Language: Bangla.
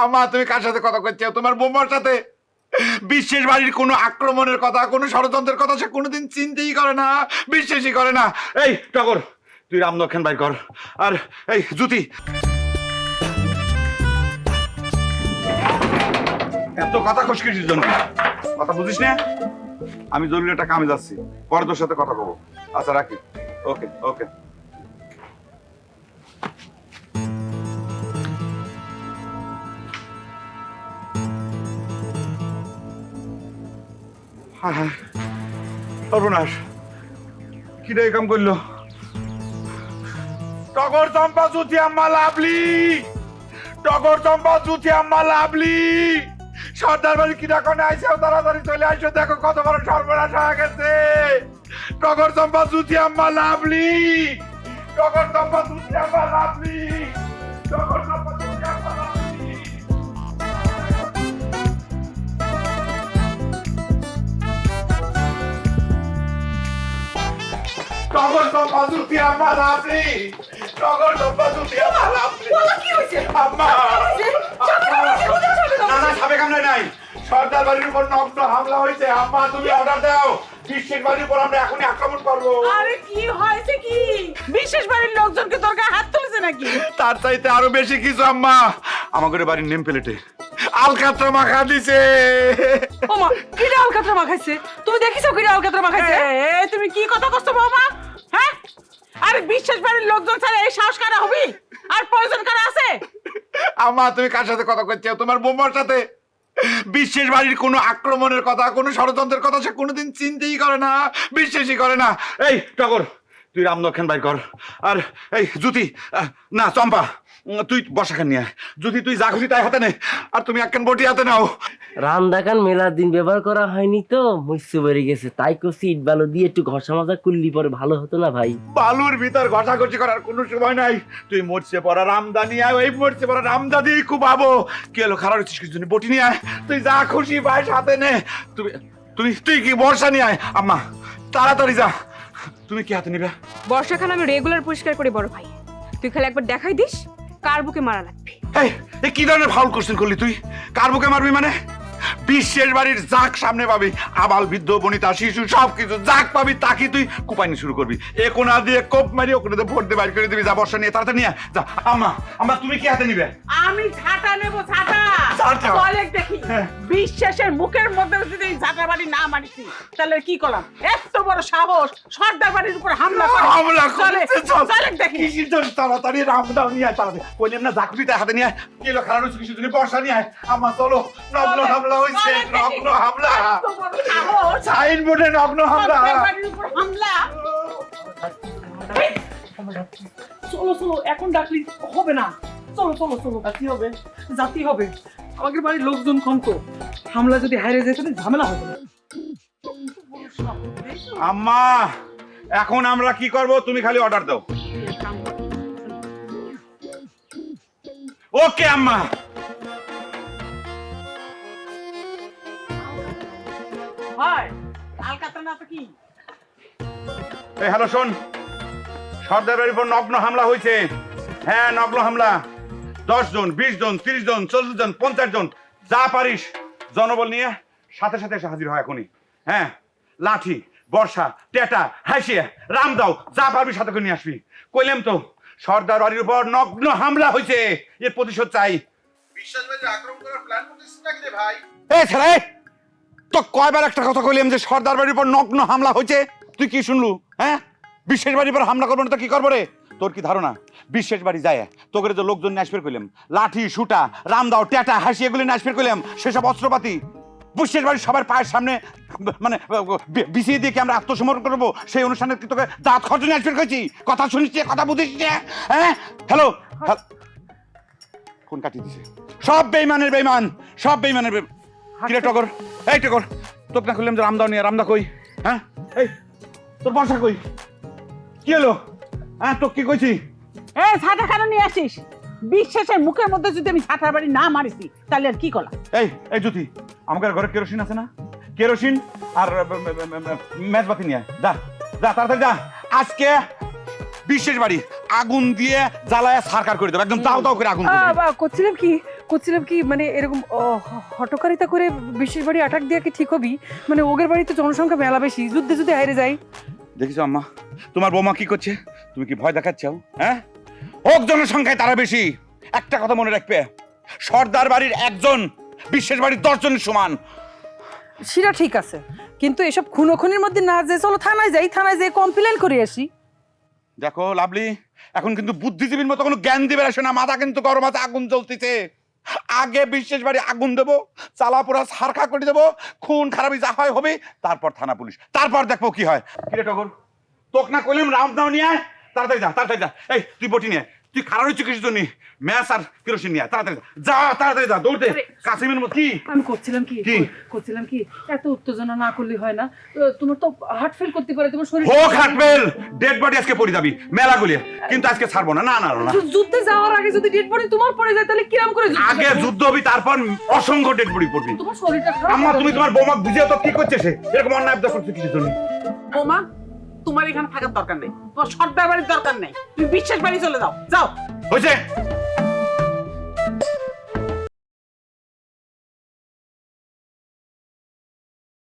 আম্মা তুমি কার সাথে কথা কইছো? তোমার বৌমার সাথে। বিশ্বের বাড়ির কোনো আক্রমণের কথা, কোনো ষড়যন্ত্রের কথা সে কোনোদিন চিন্তাই করে না, বিশ্বাসই করে না। এই টগর, তুই রামদক্ষিণ বাইর কর। আর এই জ্যোতি, এত কথা খুশকির জন্য কথা বুঝিস না? আমি জরুরি একটা কামে যাচ্ছি, পরে তোর সাথে কথা বলবো। আচ্ছা রাখি। ওকে ওকে। হ্যাঁ হ্যাঁ, সর্বনাশ, কি রে কাম করলো? টগর চম্পা জুতি আম্মা লাভলি, টগর চম্পা জুতি আম্মা লাভলি, সর্দার বাড়ি কি ডাকো না আইসো, তাড়াতাড়ি চলে আইসো, দেখো কত বড় সর্বনাশ হয়ে গেছে। টগর চম্পা জুতি আম্মা লাভলি, টগর চম্পা জুতি আম্মা লাভলি, টগর চম্পা জুতি আম্মা লাভলি। টগর চম্পা জুতি আম্মা লাভলি, টগর চম্পা জুতি আম্মা লাভলি। কি হয়েছে? আম্মা, না না, সাবে কামড়ে নাই, সর্দার বাড়ির উপর নগ্ন হামলা হয়েছে। আম্মা তুমি অর্ডার দাও, বিশ্বের বাড়ির উপর আমরা এখনই আক্রমণ করবো। আরে কি হয়েছে কি? বিশেষ বাড়ির লোকজনকে তোর গায়ে হাত তুলেছে নাকি? তার চাইতে আরো বেশি কিছু আম্মা, আমাদের বাড়ির নেম প্লেটে আলকাতরা মাখা দিছে। ওমা, কিডা আলকাতরা মাখাইছে? তুমি দেখিছো কিডা আলকাতরা মাখাইছে? তুমি কি কথা কষ্ট বাবা? হ্যাঁ, আরে বিশেষ বাড়ির লোকজন ছাড়া এই সাহস কারা হবি? আর প্রয়োজন কারা আছে? আম্মা তুমি কার সাথে কথা কইছো? তোমার বৌমার সাথে। বিশ্বের বাড়ির কোনো আক্রমণের কথা, কোনো ষড়যন্ত্রের কথা সে কোনোদিন চিন্তাই করে না, বিশ্বাসই করে না। এই টগর, তুই রামদক্ষিণ বাইর কর। আর এই জ্যোতি, না চম্পা, তুই বসাখান নিয়ে আয়। যদি তুই যা খুশি তাই হাতে নে, আর তুমি একখান বটি হাতে নাও। রান্দাকান মেলার দিন ব্যবহার করা হয়নি তো মুইসে বেড়ে গেছে, তাই কছি ইট বালু দিয়ে একটু ঘষা মাজা করলি পরে ভালো হতো না ভাই? বালুর ভিতর ঘষাঘষি করার কোনো সময় নাই। তুই মরছে পড়া রামদা নিয়ে আয়, ওই মরছে পড়া রামদা দিয়ে খুব ভাবো। কি হলো, খারাপ হচ্ছিস কিছু? বটি নিয়ে আয়, তুই যা খুশি ভাই হাতে নে। তুমি তুই তুই কি বর্ষা নিয়ে আয়। আম্মা তাড়াতাড়ি যা। তুমি কি হাতে নিবে? বর্ষাখান আমি রেগুলার পরিষ্কার করি বড় ভাই, তুই খালি একবার দেখাই দিস কার বুকে মারা লাগবে। এই কি ধরনের ফাউল কোশ্চেন করলি তুই? কার বুকে মারবি মানে? বিশ্বের বাড়ির যাক সামনে পাবি, আবাল বৃদ্ধ বনিতা শিশু সবকিছু যাক পাবি, তাকে তুই কুপাইনি শুরু করবি। এ কোনা দিয়ে কোপ মারি, ও কোনা দিয়ে ভোট দিয়ে বাইর করে দিবি। যা বর্ষা নিয়ে তাড়াতাড়ি নিয়ে যা। আম্মা আম্মা তুমি কি হাতে নিবে? আমি ঝাঁটা নেব, ঝাঁটা। ঝাঁটা? চলে দেখি বিশ্বাসের মুখের মধ্যে যদি এই ঝাঁটা বাড়ি না মারিছি তাহলে কি করলাম? এত বড় সাহস সর্দার বাড়ির উপর হামলা করে। হামলা চলে করছে, চল। চলে দেখি। কিসের জন্য? তাড়াতাড়ি রামদাও নিয়ে আয়, তাড়াতাড়ি। কইলাম না জাকুরি তাই হাতে নিয়ে আয়। কি হলো, খারাপ হচ্ছে কিছু? তুমি বর্ষা নিয়ে আয়। আম্মা চলো, নগ্ন হামলা হয়েছে, নগ্ন হামলা। এত বড় সাহস, সাইনবোর্ডে নগ্ন হামলা। সর্দার বাড়ির উপর হামলা। চলো চলো, এখন ডাকলি হবে না। চলো চলো চলো, জাতি হবে, জাতি হবে। আমাদের বাড়ির লোকজন কম তো, হামলা যদি হারিয়ে যেত ঝামেলা হবে না। আম্মা এখন আমরা কি করব? তুমি খালি অর্ডার দাও। ওকে আম্মা। হয় আলকাতরা না তো কি? এই হ্যালো শোন, সর্দার বাড়ির উপর নগ্ন হামলা হয়েছে। হ্যাঁ নগ্ন হামলা। 10 জন, 20 জন, 30 জন, 40 জন, 50 জন, যা পারিস জনবল নিয়ে সাথে সাথে এসে হাজির হয় এখনই। হ্যাঁ, লাঠি, বর্ষা, টেটা, হাসিয়া, রামদাও, যা পারবি সাথে করে নিয়ে আসবি। কইলাম তো সর্দার বাড়ির উপর নগ্ন হামলা হয়েছে, এর প্রতিশোধ চাই। বিশ্বাস ভাই আক্রমণ করার প্ল্যান করতেছিস নাকি রে ভাই? এই ছেলে, তো কয়বার একটা কথা কইলাম যে সর্দার বাড়ির উপর নগ্ন হামলা হয়েছে, তুই কি শুনলু? হ্যাঁ, বিশ্বের বাড়ির উপর হামলা করবো না তো কি করবো রে? তোর কি ধারণা বিশ্বের বাড়ি যায় তোকে যে লোকজন নিয়ে আসবে কইলাম, লাঠি সুটা রামদাও টেটা হাসি এগুলি নিয়ে আসবে কইলাম, সেসব অস্ত্রপাতি বিশ্বের বাড়ি সবার পায়ের সামনে মানে বিছিয়ে দিয়ে কি আমরা আত্মসমর্পণ করবো? সেই অনুষ্ঠানে কি তোকে দাঁত খরচ নিয়ে আসবে কইছি? কথা শুনিস, কথা বুঝিস? হ্যাঁ হ্যালো, ফোন কাটিয়ে দিছে। সব বেইমানের বেইমান, সব বেইমানের বেইমান। কিরে টগর, এই টগর, তোকে না করলাম যে রামদাও নিয়ে, রামদা কই? হ্যাঁ, এই তোর বর্ষা কই? কি হলো? হ্যাঁ তোকে কি কইছি? এই ঝাঁটা কেন নিয়ে আসিস? বিশ্বাসের মুখের মধ্যে যদি আমি ঝাঁটার বাড়ি না মারিছি তাহলে আর কি করলাম? এই জ্যোতি, আমাদের ঘরে কেরোসিন আছে না? কেরোসিন আর মেজবাতি নিয়ে যা, যা তাড়াতাড়ি যা। আজকে বিশ্বের বাড়ি আগুন দিয়ে জ্বালায় সারকার করে দেবো, একদম দাও দাও করে আগুন। করছিলাম কি, করছিলাম কি মানে এরকম হটকারিতা করে বিশেষ বাড়ি অ্যাটাক দেওয়া কি ঠিক হবি? মানে ওগের বাড়িতে জনসংখ্যা মেলা বেশি, যুদ্ধে যুদ্ধে হাইরে যায়। দেখিস আম্মা, তোমার বৌমা কি করছে? তুমি কি ভয় দেখাচ্ছাও? হ্যাঁ, হোক জনসংখ্যায় তারা বেশি, একটা কথা মনে রাখবে, সর্দার বাড়ির একজন বিশেষ বাড়ির 10 জনের সমান। সেটা ঠিক আছে, কিন্তু এসব খুনোখুনির মধ্যে না যে চলো থানায় যাই, থানায় যাই কমপ্লেন করে আসি। দেখো লাভলি, এখন কিন্তু বুদ্ধিজীবীর মতো কোনো জ্ঞান দিবে আসে না, মাথা কিন্তু গরম আছে, আগুন জ্বলতেছে। আগে বিশেষ বাড়ি আগুন দেবো, চালা পোড়া সারখা করে দেবো, খুন খারাপি যা হয় হবে, তারপর থানা পুলিশ, তারপর দেখবো কি হয়। কিরে টগর, তোক না কইলাম রাম দাও নিয়ে আয়, তাড়াতাড়ি যা, তাড়াতাড়ি যা। এই তুই বটি নিয়ে, তুই খারাপ হচ্ছে কিছু জন্য, ম্যাচ আর কেরোসিন নিয়ে আয়, তাড়াতাড়ি যা, তাড়াতাড়ি যা, দৌড়তে। কাসিমের মতো কি আমি করছিলাম কি এত উত্তেজনা না করলে হয় না? তোমার তো হার্ট ফেল করতে পারে, তোমার শরীর হোক হাটবেল, ডেড বডি আজকে পড়ে যাবি মেলা গুলিয়ে, কিন্তু আজকে ছাড়বো না, না না না। যুদ্ধে যাওয়ার আগে যদি ডেড বডি তোমার পড়ে যায় তাহলে কিরাম করে আগে যুদ্ধ হবি, তারপর অসংখ্য ডেড বডি পড়বি। তোমার শরীরটা খারাপ। আম্মা তুমি তোমার বৌমা বুঝিয়ে তো কি করছে সে, এরকম অন্যায় আবদার করছে কিছু জন্য। বৌমা, তোমার এখানে থাকার দরকার নেই, তোমার সর্দার বাড়ির দরকার নেই, তুমি বিশ্বাস বাড়ি চলে যাও, যাও। হয়েছে,